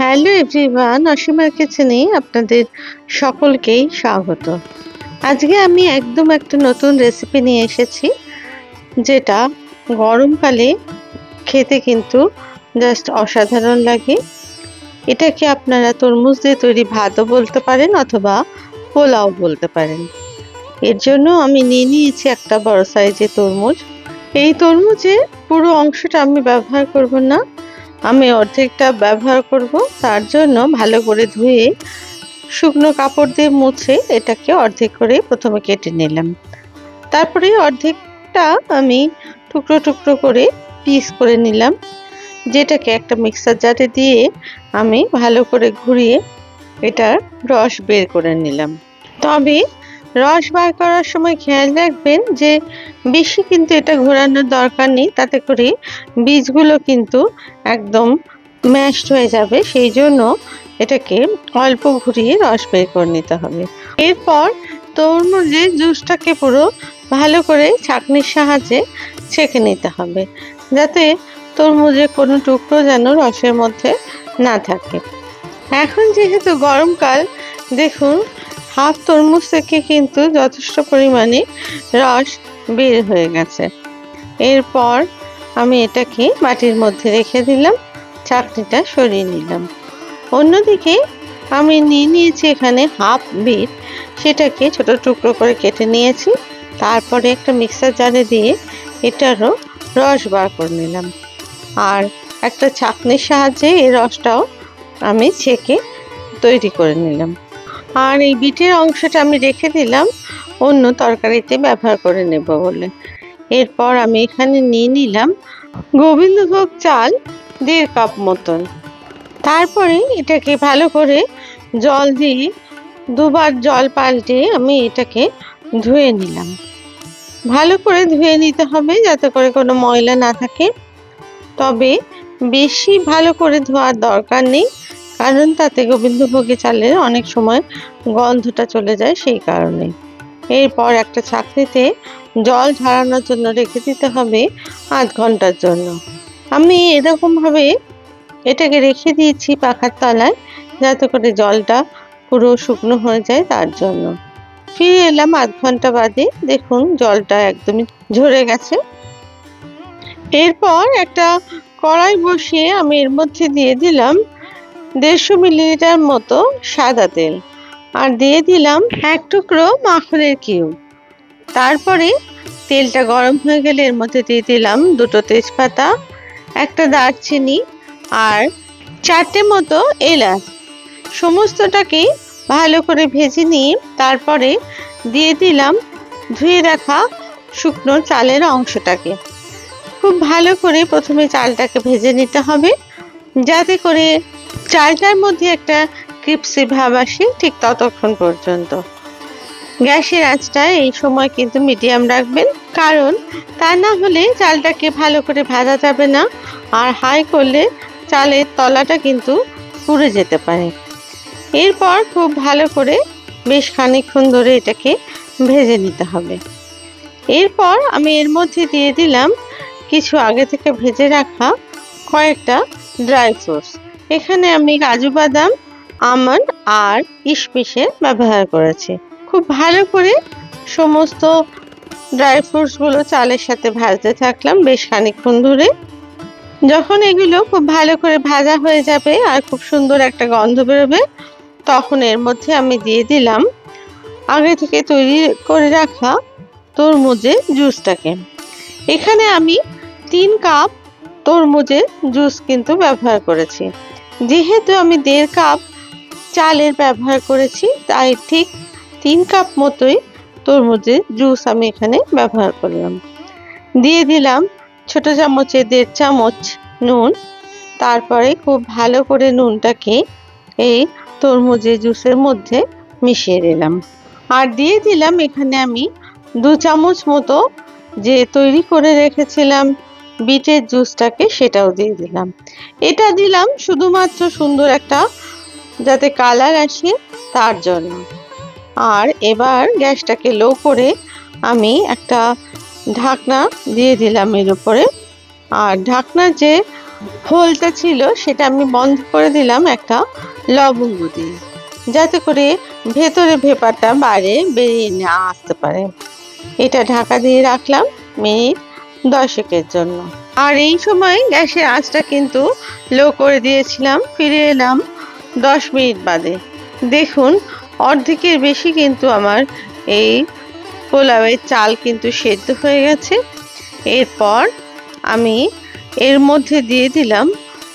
Hello everyone, অসীমার কিচেনে আপনাদের সকলকেই স্বাগত। আজকে আমি একদম একটা নতুন রেসিপি নিয়ে এসেছি, যেটা গরমকালে খেতে কিন্তু জাস্ট অসাধারণ লাগে। এটাকে আপনারা তরমুজ দিয়ে তৈরি ভাতও বলতে পারেন অথবা পোলাও বলতে পারেন। এর জন্য আমি নিয়ে নিয়েছি একটা বড় সাইজের তরমুজ। এই তরমুজের পুরো অংশটা আমি ব্যবহার করব না, আমি অর্ধেকটা ব্যবহার করব। তার জন্য ভালো করে ধুয়ে শুকনো কাপড় দিয়ে মুছে এটাকে অর্ধেক করে প্রথমে কেটে নিলাম। তারপরে অর্ধেকটা আমি টুকরো টুকরো করে পিস করে নিলাম, যেটাকে একটা মিক্সার জারে দিয়ে আমি ভালো করে ঘুরিয়ে এটার রস বের করে নিলাম। তবে রস বার করার সময় খেয়াল রাখবেন যে বেশি কিন্তু এটা ঘোরানোর দরকার নেই, তাতে করে বীজগুলো কিন্তু একদম ম্যাশড হয়ে যাবে। সেই জন্য এটাকে অল্প ঘুরিয়ে রস বের করে নিতে হবে। এরপর তরমুজের জুসটাকে পুরো ভালো করে ছাঁকনির সাহায্যে ছেঁকে নিতে হবে, যাতে তরমুজের কোনো টুকরো যেন রসের মধ্যে না থাকে। এখন যেহেতু গরমকাল, দেখুন হাফ তরমুজ থেকে কিন্তু যথেষ্ট পরিমাণে রস বের হয়ে গেছে। এরপর আমি এটাকে বাটির মধ্যে রেখে দিলাম, চাটনিটা সরিয়ে নিলাম। অন্যদিকে আমি নিয়ে নিয়েছি এখানে হাফ বিট, সেটাকে ছোট টুকরো করে কেটে নিয়েছি। তারপরে একটা মিক্সার জারে দিয়ে এটারও রস বার করে নিলাম, আর একটা ছাঁকনির সাহায্যে এই রসটাও আমি ছেঁকে তৈরি করে নিলাম। আর এই বিটের অংশটা আমি রেখে দিলাম অন্য তরকারিতে ব্যবহার করে নেব বলে। এরপর আমি এখানে নিয়ে নিলাম গোবিন্দভোগ চাল 1.5 কাপ মতন। তারপরে এটাকে ভালো করে জল দিয়ে দুবার জল পাল্টে আমি এটাকে ধুয়ে নিলাম। ভালো করে ধুয়ে নিতে হবে যাতে করে কোনো ময়লা না থাকে। তবে বেশি ভালো করে ধোয়ার দরকার নেই, কারণ তাতে গোবিন্দভোগী চালের অনেক সময় গন্ধটা চলে যায়, সেই কারণে। এরপর একটা ছাঁকনিতে জল ঝরানোর জন্য রেখে দিতে হবে আধ ঘন্টার জন্য। আমি এরকমভাবে এটাকে রেখে দিয়েছি পাখার তলায়, যাতে করে জলটা পুরো শুকনো হয়ে যায়। তার জন্য ফিরে এলাম আধ ঘন্টা বাদে, দেখুন জলটা একদমই ঝরে গেছে। এরপর একটা কড়াই বসিয়ে আমি এর মধ্যে দিয়ে দিলাম 150 মিলিলিটার মতো সাদা তেল, আর দিয়ে দিলাম 1 টুকরো মাখনের কিউব। তারপরে তেলটা গরম হয়ে গেলে এর মধ্যে দিয়ে দিলাম 2টো তেজপাতা, একটা দারচিনি আর 4টে মতো এলাচ। সমস্তটাকে ভালো করে ভেজে নিয়ে তারপরে দিয়ে দিলাম ধুয়ে রাখা শুকনো চালের অংশটাকে। খুব ভালো করে প্রথমে চালটাকে ভেজে নিতে হবে, যাতে করে চালটার মধ্যে একটা ক্রিপসি ভাব আসে, ঠিক ততক্ষণ পর্যন্ত। গ্যাসের আঁচটা এই সময় কিন্তু মিডিয়াম রাখবেন, কারণ তা না হলে চালটাকে ভালো করে ভাজা যাবে না, আর হাই করলে চালের তলাটা কিন্তু পুড়ে যেতে পারে। এরপর খুব ভালো করে বেশ খানিকক্ষণ ধরে এটাকে ভেজে নিতে হবে। এরপর আমি এর মধ্যে দিয়ে দিলাম কিছু আগে থেকে ভেজে রাখা কয়েকটা ড্রাই ফ্রুটস। এখানে আমি কাজু বাদাম, আমন্ড আর কিশমিশের ব্যবহার করেছি। খুব ভালো করে সমস্ত ড্রাই ফ্রুটসগুলো চালের সাথে ভাজতে থাকলাম বেশ খানিকক্ষণ ধরে। যখন এগুলো খুব ভালো করে ভাজা হয়ে যাবে আর খুব সুন্দর একটা গন্ধ বেরোবে, তখন এর মধ্যে আমি দিয়ে দিলাম আগে থেকে তৈরি করে রাখা তরমুজের জুসটাকে। এখানে আমি 3 কাপ তরমুজের জুস কিন্তু ব্যবহার করেছি। যেহেতু আমি 1.5 কাপ চালের ব্যবহার করেছি, তাই ঠিক 3 কাপ মতোই তরমুজের জুস আমি এখানে ব্যবহার করলাম। দিয়ে দিলাম ছোট চামচে 1.5 চামচ নুন। তারপরে খুব ভালো করে নুনটাকে এই তরমুজের জুসের মধ্যে মিশিয়ে দিলাম, আর দিয়ে দিলাম এখানে আমি 2 চামচ মতো যে তৈরি করে রেখেছিলাম বিটের জুসটাকে, সেটাও দিয়ে দিলাম। এটা দিলাম শুধুমাত্র সুন্দর একটা যাতে কালার আসে তার জন্য। আর এবার গ্যাসটাকে লো করে আমি একটা ঢাকনা দিয়ে দিলাম এর উপরে। আর ঢাকনার যে হোলটা ছিল সেটা আমি বন্ধ করে দিলাম একটা লবঙ্গ দিয়ে, যাতে করে ভেতরে ভেপারটা বাইরে বেরিয়ে না আসতে পারে। এটা ঢাকা দিয়ে রাখলাম মিনিট 10-এর জন্য। আর এই সময় গ্যাসের আঁচটা কিন্তু লো করে দিয়েছিলাম। ফিরে এলাম 10 মিনিট বাদে। দেখুন অর্ধেকের বেশি কিন্তু আমার এই পোলাওয়ের চাল কিন্তু সেদ্ধ হয়ে গেছে। এরপর আমি এর মধ্যে দিয়ে দিলাম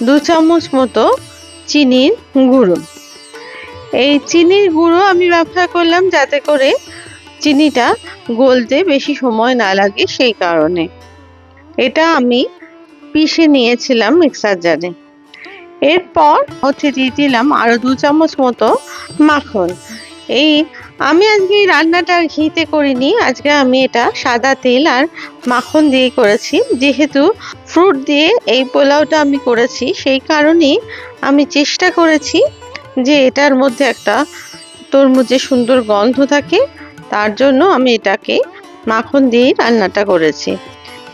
2 চামচ মতো চিনির গুঁড়ো। এই চিনির গুঁড়ো আমি ব্যবহার করলাম যাতে করে চিনিটা গলতে বেশি সময় না লাগে, সেই কারণে। এটা আমি পিষে নিয়েছিলাম মিক্সার জারে। এরপর হচ্ছে দিয়ে দিলাম আরো 2 চামচ মতো মাখন। আমি আজকে এই রান্নাটা ঘিতে করিনি, আজকে আমি এটা সাদা তেল আর মাখন দিয়ে করেছি। যেহেতু ফ্রুট দিয়ে এই পোলাওটা আমি করেছি, সেই কারণেই আমি চেষ্টা করেছি যে এটার মধ্যে একটা তরমুজের সুন্দর গন্ধ থাকে, তার জন্য আমি এটাকে মাখন দিয়ে রান্নাটা করেছি।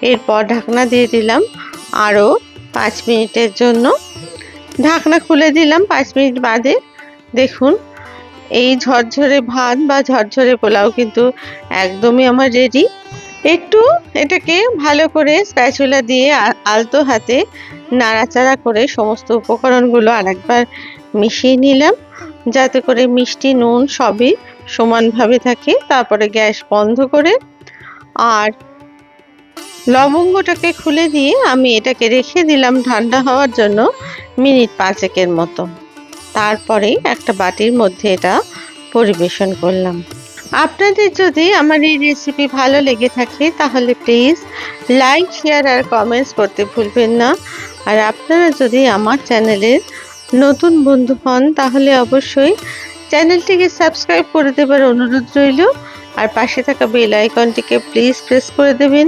এরপর ঢাকনা দিয়ে দিলাম আরও 5 মিনিটের জন্য। ঢাকনা খুলে দিলাম 5 মিনিট বাদে। দেখুন এই ঝরঝরে ভাত বা ঝরঝরে পোলাও কিন্তু একদমই আমার রেডি। একটু এটাকে ভালো করে স্প্যাচুলা দিয়ে আলতো হাতে নাড়াচাড়া করে সমস্ত উপকরণগুলো আরেকবার মিশিয়ে নিলাম, যাতে করে মিষ্টি নুন সবই সমানভাবে থাকে। তারপরে গ্যাস বন্ধ করে আর লবঙ্গটাকে খুলে দিয়ে আমি এটাকে রেখে দিলাম ঠান্ডা হওয়ার জন্য মিনিট 5-এর মতো। তারপরে একটা বাটির মধ্যে এটা পরিবেশন করলাম। আপনাদের যদি আমার এই রেসিপি ভালো লেগে থাকে তাহলে প্লিজ লাইক, শেয়ার আর কমেন্টস করতে ভুলবেন না। আর আপনারা যদি আমার চ্যানেলের নতুন বন্ধু হন তাহলে অবশ্যই চ্যানেলটিকে সাবস্ক্রাইব করে দেবার অনুরোধ রইল। আর পাশে থাকা বেল আইকনটিকে প্লিজ প্রেস করে দেবেন,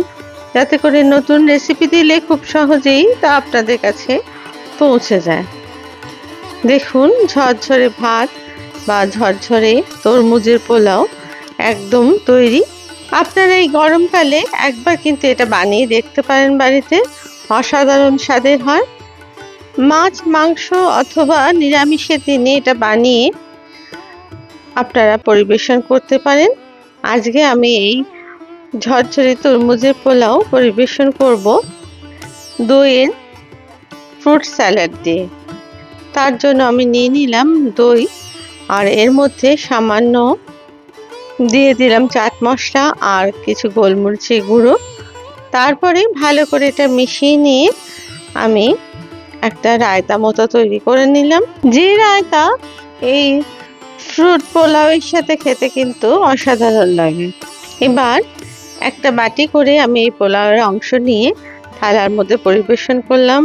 যাতে করে নতুন রেসিপি দিলে খুব সহজেই তা আপনাদের কাছে পৌঁছে যায়। দেখুন ঝরঝরে ভাত বা ঝরঝরে তরমুজের পোলাও একদম তৈরি। আপনারা এই গরমকালে একবার কিন্তু এটা বানিয়ে দেখতে পারেন বাড়িতে, অসাধারণ স্বাদের হয়। মাছ, মাংস অথবা নিরামিষের দিনে এটা বানিয়ে আপনারা পরিবেশন করতে পারেন। আজকে আমি এই ঝরঝরে তরমুজের পোলাও পরিবেশন করব দইয়ের ফ্রুট স্যালাড দিয়ে। তার জন্য আমি নিয়ে নিলাম দই, আর এর মধ্যে সামান্য দিয়ে দিলাম চাট মশলা আর কিছু গোলমরিচের গুঁড়ো। তারপরে ভালো করে এটা মিশিয়ে নিয়ে আমি একটা রায়তা মতো তৈরি করে নিলাম। যে রায়তা এই ফ্রুট পোলাওয়ের সাথে খেতে কিন্তু অসাধারণ লাগে। এবার একটা বাটি করে আমি এই পোলাওয়ের অংশ নিয়ে থালার মধ্যে পরিবেশন করলাম,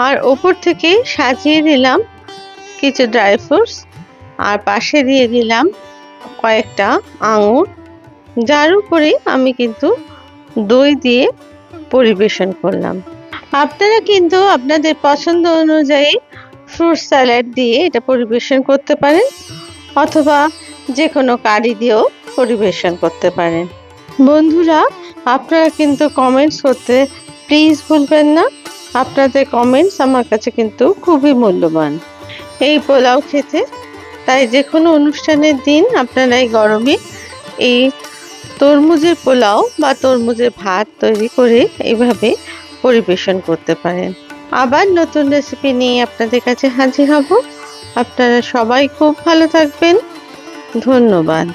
আর ওপর থেকে সাজিয়ে দিলাম কিছু ড্রাই ফ্রুটস, আর পাশে দিয়ে দিলাম কয়েকটা আঙুর, যার উপরে আমি কিন্তু দই দিয়ে পরিবেশন করলাম। আপনারা কিন্তু আপনাদের পছন্দ অনুযায়ী ফ্রুট স্যালাড দিয়ে এটা পরিবেশন করতে পারেন, অথবা যে কোনো কারি দিয়েও পরিবেশন করতে পারেন। বন্ধুরা, আপনারা কিন্তু কমেন্টস করতে প্লিজ ভুলবেন না। আপনাদের কমেন্টস আমার কাছে কিন্তু খুবই মূল্যবান এই পোলাও খেতে। তাই যে কোনো অনুষ্ঠানের দিন আপনারা এই গরমে এই তরমুজের পোলাও বা তরমুজের ভাত তৈরি করে এইভাবে পরিবেশন করতে পারেন। আবার নতুন রেসিপি নিয়ে আপনাদের কাছে হাজির হব। আপনারা সবাই খুব ভালো থাকবেন। ধন্যবাদ।